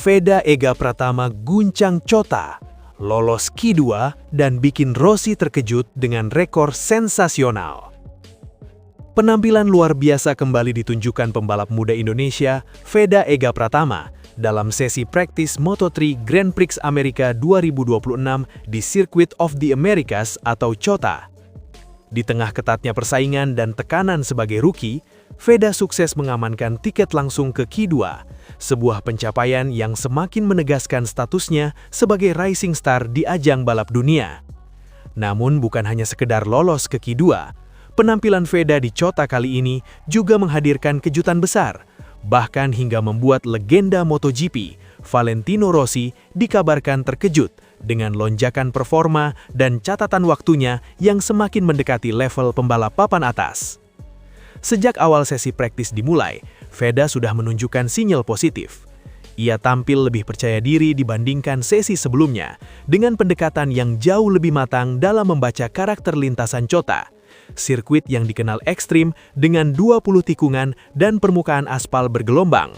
Veda Ega Pratama guncang Chota, lolos Q2 dan bikin Rossi terkejut dengan rekor sensasional. Penampilan luar biasa kembali ditunjukkan pembalap muda Indonesia, Veda Ega Pratama, dalam sesi praktis Moto3 Grand Prix Amerika 2026 di Circuit of the Americas atau COTA. Di tengah ketatnya persaingan dan tekanan sebagai rookie, Veda sukses mengamankan tiket langsung ke Q2, sebuah pencapaian yang semakin menegaskan statusnya sebagai rising star di ajang balap dunia. Namun bukan hanya sekedar lolos ke Q2, penampilan Veda di COTA kali ini juga menghadirkan kejutan besar, bahkan hingga membuat legenda MotoGP, Valentino Rossi, dikabarkan terkejut dengan lonjakan performa dan catatan waktunya yang semakin mendekati level pembalap papan atas. Sejak awal sesi praktis dimulai, Veda sudah menunjukkan sinyal positif. Ia tampil lebih percaya diri dibandingkan sesi sebelumnya, dengan pendekatan yang jauh lebih matang dalam membaca karakter lintasan COTA, sirkuit yang dikenal ekstrim dengan 20 tikungan dan permukaan aspal bergelombang.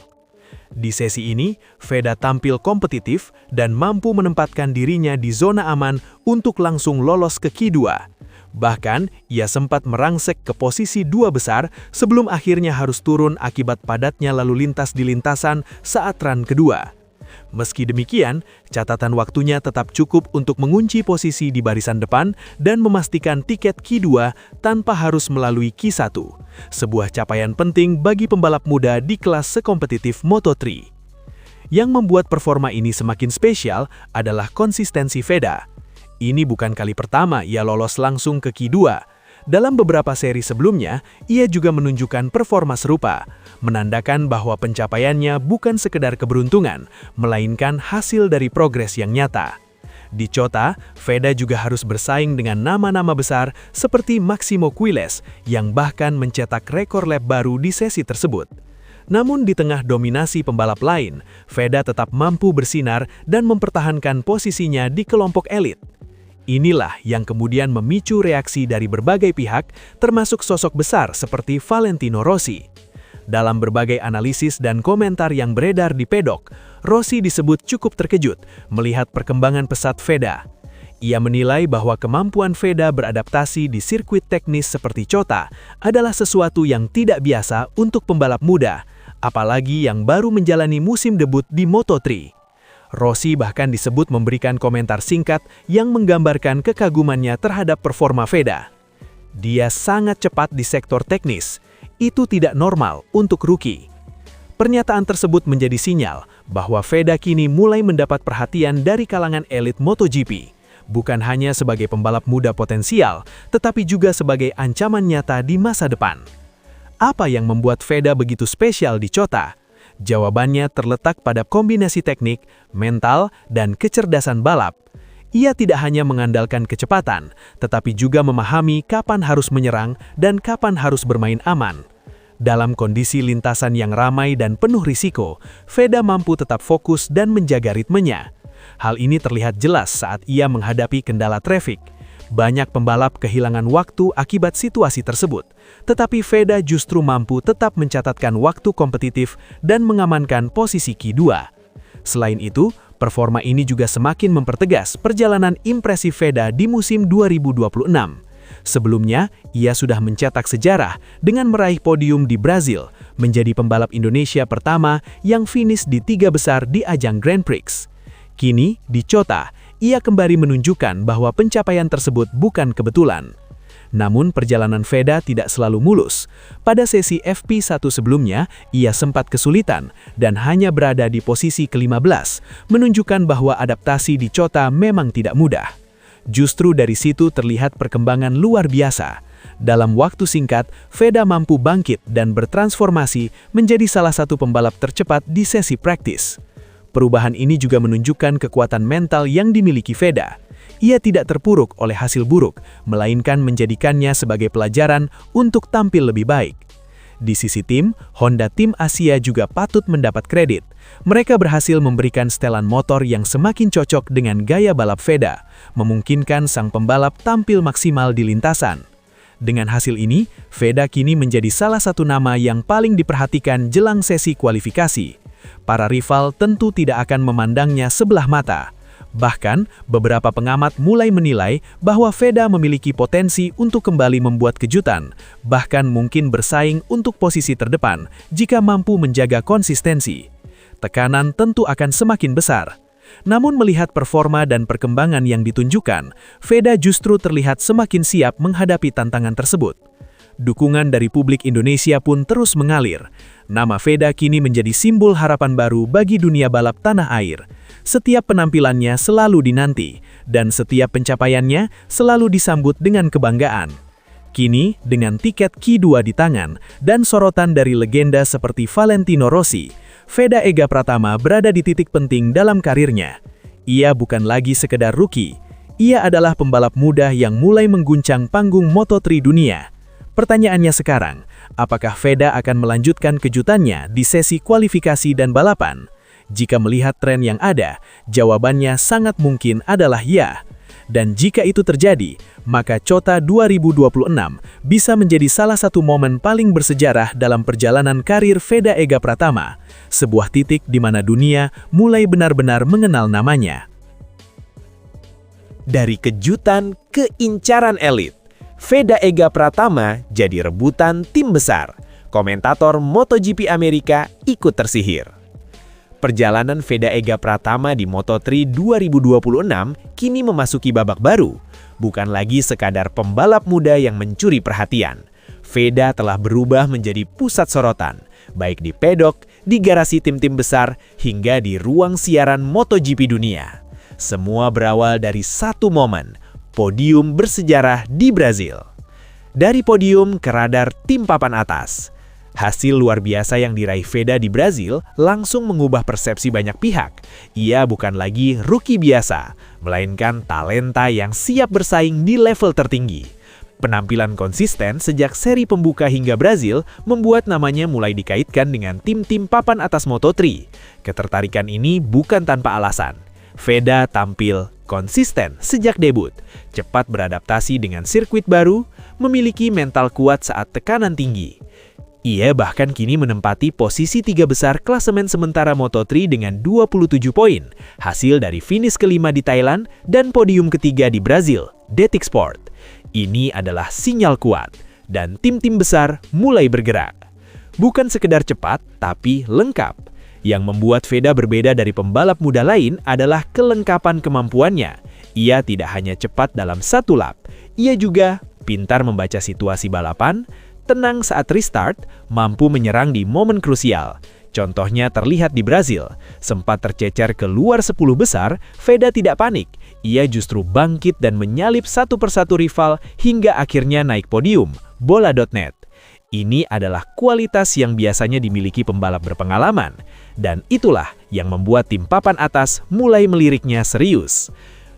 Di sesi ini, Veda tampil kompetitif dan mampu menempatkan dirinya di zona aman untuk langsung lolos ke Q2. Bahkan, ia sempat merangsek ke posisi 2 besar sebelum akhirnya harus turun akibat padatnya lalu lintas di lintasan saat run kedua. Meski demikian, catatan waktunya tetap cukup untuk mengunci posisi di barisan depan dan memastikan tiket Q2 tanpa harus melalui Q1, sebuah capaian penting bagi pembalap muda di kelas sekompetitif Moto3. Yang membuat performa ini semakin spesial adalah konsistensi Veda. Ini bukan kali pertama ia lolos langsung ke Q2. Dalam beberapa seri sebelumnya, ia juga menunjukkan performa serupa, menandakan bahwa pencapaiannya bukan sekedar keberuntungan, melainkan hasil dari progres yang nyata. Di COTA, Veda juga harus bersaing dengan nama-nama besar seperti Maximo Quiles yang bahkan mencetak rekor lap baru di sesi tersebut. Namun di tengah dominasi pembalap lain, Veda tetap mampu bersinar dan mempertahankan posisinya di kelompok elit. Inilah yang kemudian memicu reaksi dari berbagai pihak, termasuk sosok besar seperti Valentino Rossi. Dalam berbagai analisis dan komentar yang beredar di pedok, Rossi disebut cukup terkejut melihat perkembangan pesat Veda. Ia menilai bahwa kemampuan Veda beradaptasi di sirkuit teknis seperti COTA adalah sesuatu yang tidak biasa untuk pembalap muda, apalagi yang baru menjalani musim debut di Moto3. Rossi bahkan disebut memberikan komentar singkat yang menggambarkan kekagumannya terhadap performa Veda. Dia sangat cepat di sektor teknis. Itu tidak normal untuk rookie. Pernyataan tersebut menjadi sinyal bahwa Veda kini mulai mendapat perhatian dari kalangan elit MotoGP, bukan hanya sebagai pembalap muda potensial, tetapi juga sebagai ancaman nyata di masa depan. Apa yang membuat Veda begitu spesial di COTA? Jawabannya terletak pada kombinasi teknik, mental, dan kecerdasan balap. Ia tidak hanya mengandalkan kecepatan, tetapi juga memahami kapan harus menyerang dan kapan harus bermain aman. Dalam kondisi lintasan yang ramai dan penuh risiko, Veda mampu tetap fokus dan menjaga ritmenya. Hal ini terlihat jelas saat ia menghadapi kendala trafik. Banyak pembalap kehilangan waktu akibat situasi tersebut, tetapi Veda justru mampu tetap mencatatkan waktu kompetitif dan mengamankan posisi Q2. Selain itu, performa ini juga semakin mempertegas perjalanan impresif Veda di musim 2026. Sebelumnya, ia sudah mencetak sejarah dengan meraih podium di Brazil, menjadi pembalap Indonesia pertama yang finish di 3 besar di ajang Grand Prix. Kini, di COTA, ia kembali menunjukkan bahwa pencapaian tersebut bukan kebetulan. Namun perjalanan Veda tidak selalu mulus. Pada sesi FP1 sebelumnya, ia sempat kesulitan dan hanya berada di posisi ke-15, menunjukkan bahwa adaptasi di COTA memang tidak mudah. Justru dari situ terlihat perkembangan luar biasa. Dalam waktu singkat, Veda mampu bangkit dan bertransformasi menjadi salah satu pembalap tercepat di sesi praktis. Perubahan ini juga menunjukkan kekuatan mental yang dimiliki Veda. Ia tidak terpuruk oleh hasil buruk, melainkan menjadikannya sebagai pelajaran untuk tampil lebih baik. Di sisi tim, Honda Tim Asia juga patut mendapat kredit. Mereka berhasil memberikan setelan motor yang semakin cocok dengan gaya balap Veda, memungkinkan sang pembalap tampil maksimal di lintasan. Dengan hasil ini, Veda kini menjadi salah satu nama yang paling diperhatikan jelang sesi kualifikasi. para rival tentu tidak akan memandangnya sebelah mata. Bahkan, beberapa pengamat mulai menilai bahwa Veda memiliki potensi untuk kembali membuat kejutan, bahkan mungkin bersaing untuk posisi terdepan jika mampu menjaga konsistensi. Tekanan tentu akan semakin besar. Namun melihat performa dan perkembangan yang ditunjukkan, Veda justru terlihat semakin siap menghadapi tantangan tersebut. Dukungan dari publik Indonesia pun terus mengalir. Nama Veda kini menjadi simbol harapan baru bagi dunia balap tanah air. Setiap penampilannya selalu dinanti, dan setiap pencapaiannya selalu disambut dengan kebanggaan. Kini, dengan tiket Q2 di tangan, dan sorotan dari legenda seperti Valentino Rossi, Veda Ega Pratama berada di titik penting dalam karirnya. Ia bukan lagi sekedar rookie, ia adalah pembalap muda yang mulai mengguncang panggung Moto3 dunia. Pertanyaannya sekarang, apakah Veda akan melanjutkan kejutannya di sesi kualifikasi dan balapan? Jika melihat tren yang ada, jawabannya sangat mungkin adalah ya. Dan jika itu terjadi, maka COTA 2026 bisa menjadi salah satu momen paling bersejarah dalam perjalanan karir Veda Ega Pratama, sebuah titik di mana dunia mulai benar-benar mengenal namanya. Dari kejutan ke incaran elit, Veda Ega Pratama jadi rebutan tim besar. Komentator MotoGP Amerika ikut tersihir. Perjalanan Veda Ega Pratama di Moto3 2026 kini memasuki babak baru. Bukan lagi sekadar pembalap muda yang mencuri perhatian. Veda telah berubah menjadi pusat sorotan, baik di pedok, di garasi tim-tim besar, hingga di ruang siaran MotoGP dunia. Semua berawal dari satu momen, podium bersejarah di Brazil. Dari podium ke radar tim papan atas. Hasil luar biasa yang diraih Veda di Brazil langsung mengubah persepsi banyak pihak. Ia bukan lagi rookie biasa, melainkan talenta yang siap bersaing di level tertinggi. Penampilan konsisten sejak seri pembuka hingga Brazil membuat namanya mulai dikaitkan dengan tim-tim papan atas Moto3. Ketertarikan ini bukan tanpa alasan. Veda tampil konsisten sejak debut, cepat beradaptasi dengan sirkuit baru, memiliki mental kuat saat tekanan tinggi. Ia bahkan kini menempati posisi 3 besar klasemen sementara Moto3 dengan 27 poin, hasil dari finish kelima di Thailand dan podium ketiga di Brazil, Detik Sport. Ini adalah sinyal kuat, dan tim-tim besar mulai bergerak. Bukan sekedar cepat, tapi lengkap. Yang membuat Veda berbeda dari pembalap muda lain adalah kelengkapan kemampuannya. Ia tidak hanya cepat dalam satu lap, ia juga pintar membaca situasi balapan, tenang saat restart, mampu menyerang di momen krusial. Contohnya terlihat di Brazil, sempat tercecer keluar 10 besar, Veda tidak panik. Ia justru bangkit dan menyalip satu persatu rival hingga akhirnya naik podium, bola.net. Ini adalah kualitas yang biasanya dimiliki pembalap berpengalaman, dan itulah yang membuat tim papan atas mulai meliriknya serius.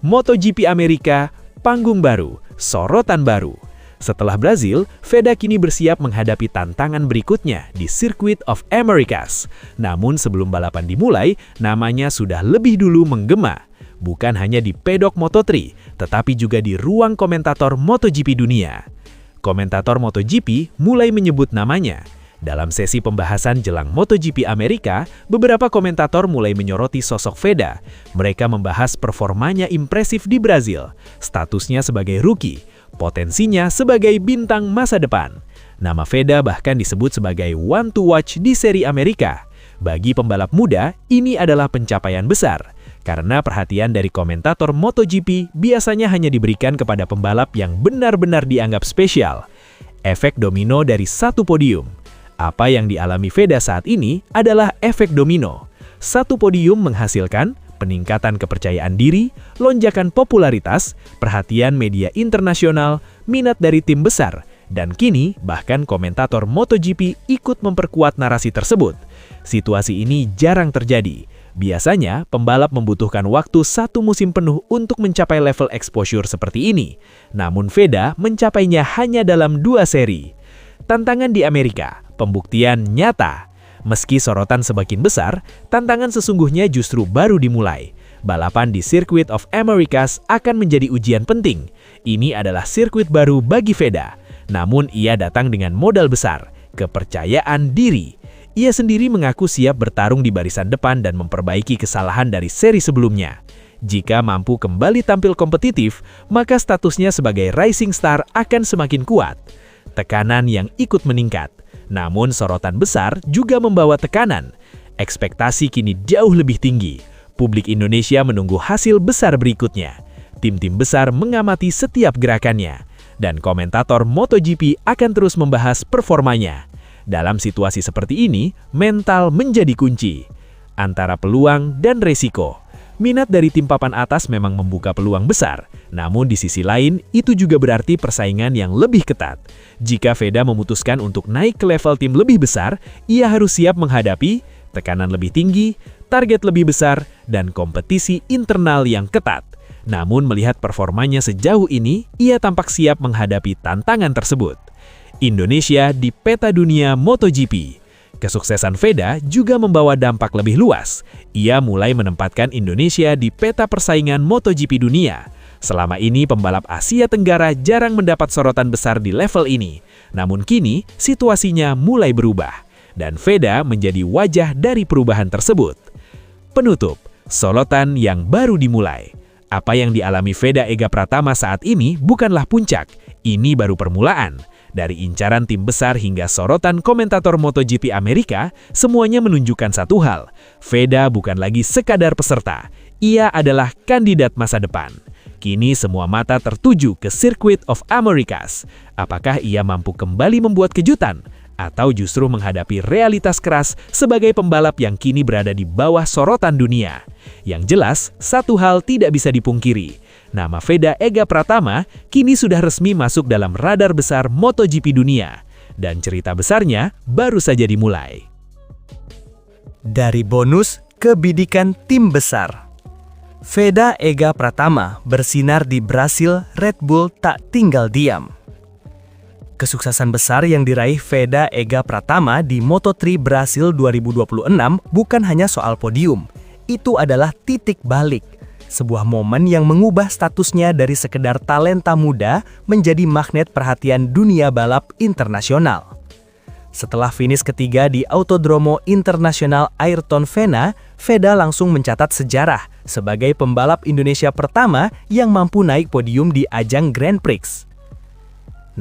MotoGP Amerika, panggung baru, sorotan baru. Setelah Brazil, Veda kini bersiap menghadapi tantangan berikutnya di Circuit of Americas. Namun sebelum balapan dimulai, namanya sudah lebih dulu menggema. Bukan hanya di pedok Moto3, tetapi juga di ruang komentator MotoGP dunia. Komentator MotoGP mulai menyebut namanya. Dalam sesi pembahasan jelang MotoGP Amerika, beberapa komentator mulai menyoroti sosok Veda. Mereka membahas performanya impresif di Brazil, statusnya sebagai rookie, potensinya sebagai bintang masa depan. Nama Veda bahkan disebut sebagai one to watch di seri Amerika. Bagi pembalap muda, ini adalah pencapaian besar. Karena perhatian dari komentator MotoGP biasanya hanya diberikan kepada pembalap yang benar-benar dianggap spesial. Efek domino dari satu podium. Apa yang dialami Veda saat ini adalah efek domino. Satu podium menghasilkan peningkatan kepercayaan diri, lonjakan popularitas, perhatian media internasional, minat dari tim besar, dan kini bahkan komentator MotoGP ikut memperkuat narasi tersebut. Situasi ini jarang terjadi. Biasanya, pembalap membutuhkan waktu satu musim penuh untuk mencapai level exposure seperti ini. Namun Veda mencapainya hanya dalam 2 seri. Tantangan di Amerika, pembuktian nyata. Meski sorotan semakin besar, tantangan sesungguhnya justru baru dimulai. Balapan di Circuit of Americas akan menjadi ujian penting. Ini adalah sirkuit baru bagi Veda. Namun ia datang dengan modal besar, kepercayaan diri. Ia sendiri mengaku siap bertarung di barisan depan dan memperbaiki kesalahan dari seri sebelumnya. Jika mampu kembali tampil kompetitif, maka statusnya sebagai rising star akan semakin kuat. Tekanan yang ikut meningkat. Namun sorotan besar juga membawa tekanan. Ekspektasi kini jauh lebih tinggi. Publik Indonesia menunggu hasil besar berikutnya. Tim-tim besar mengamati setiap gerakannya. Dan komentator MotoGP akan terus membahas performanya. Dalam situasi seperti ini, mental menjadi kunci. Antara peluang dan resiko. Minat dari tim papan atas memang membuka peluang besar. Namun di sisi lain, itu juga berarti persaingan yang lebih ketat. Jika VEDA memutuskan untuk naik ke level tim lebih besar, ia harus siap menghadapi tekanan lebih tinggi, target lebih besar, dan kompetisi internal yang ketat. Namun melihat performanya sejauh ini, ia tampak siap menghadapi tantangan tersebut. Indonesia di peta dunia MotoGP. Kesuksesan VEDA juga membawa dampak lebih luas. Ia mulai menempatkan Indonesia di peta persaingan MotoGP dunia. Selama ini pembalap Asia Tenggara jarang mendapat sorotan besar di level ini. Namun kini situasinya mulai berubah. Dan VEDA menjadi wajah dari perubahan tersebut. Penutup, sorotan yang baru dimulai. Apa yang dialami VEDA Ega Pratama saat ini bukanlah puncak. Ini baru permulaan. Dari incaran tim besar hingga sorotan komentator MotoGP Amerika, semuanya menunjukkan satu hal. VEDA bukan lagi sekadar peserta. Ia adalah kandidat masa depan. Kini semua mata tertuju ke Circuit of Americas. Apakah ia mampu kembali membuat kejutan? Atau justru menghadapi realitas keras sebagai pembalap yang kini berada di bawah sorotan dunia? Yang jelas, satu hal tidak bisa dipungkiri. Nama VEDA Ega Pratama kini sudah resmi masuk dalam radar besar MotoGP dunia. Dan cerita besarnya baru saja dimulai. Dari bonus ke bidikan tim besar. VEDA Ega Pratama bersinar di Brasil, Red Bull tak tinggal diam. Kesuksesan besar yang diraih VEDA Ega Pratama di Moto3 Brasil 2026 bukan hanya soal podium. Itu adalah titik balik. Sebuah momen yang mengubah statusnya dari sekedar talenta muda menjadi magnet perhatian dunia balap internasional. Setelah finish ketiga di Autodromo Internasional Ayrton Senna, VEDA langsung mencatat sejarah sebagai pembalap Indonesia pertama yang mampu naik podium di ajang Grand Prix.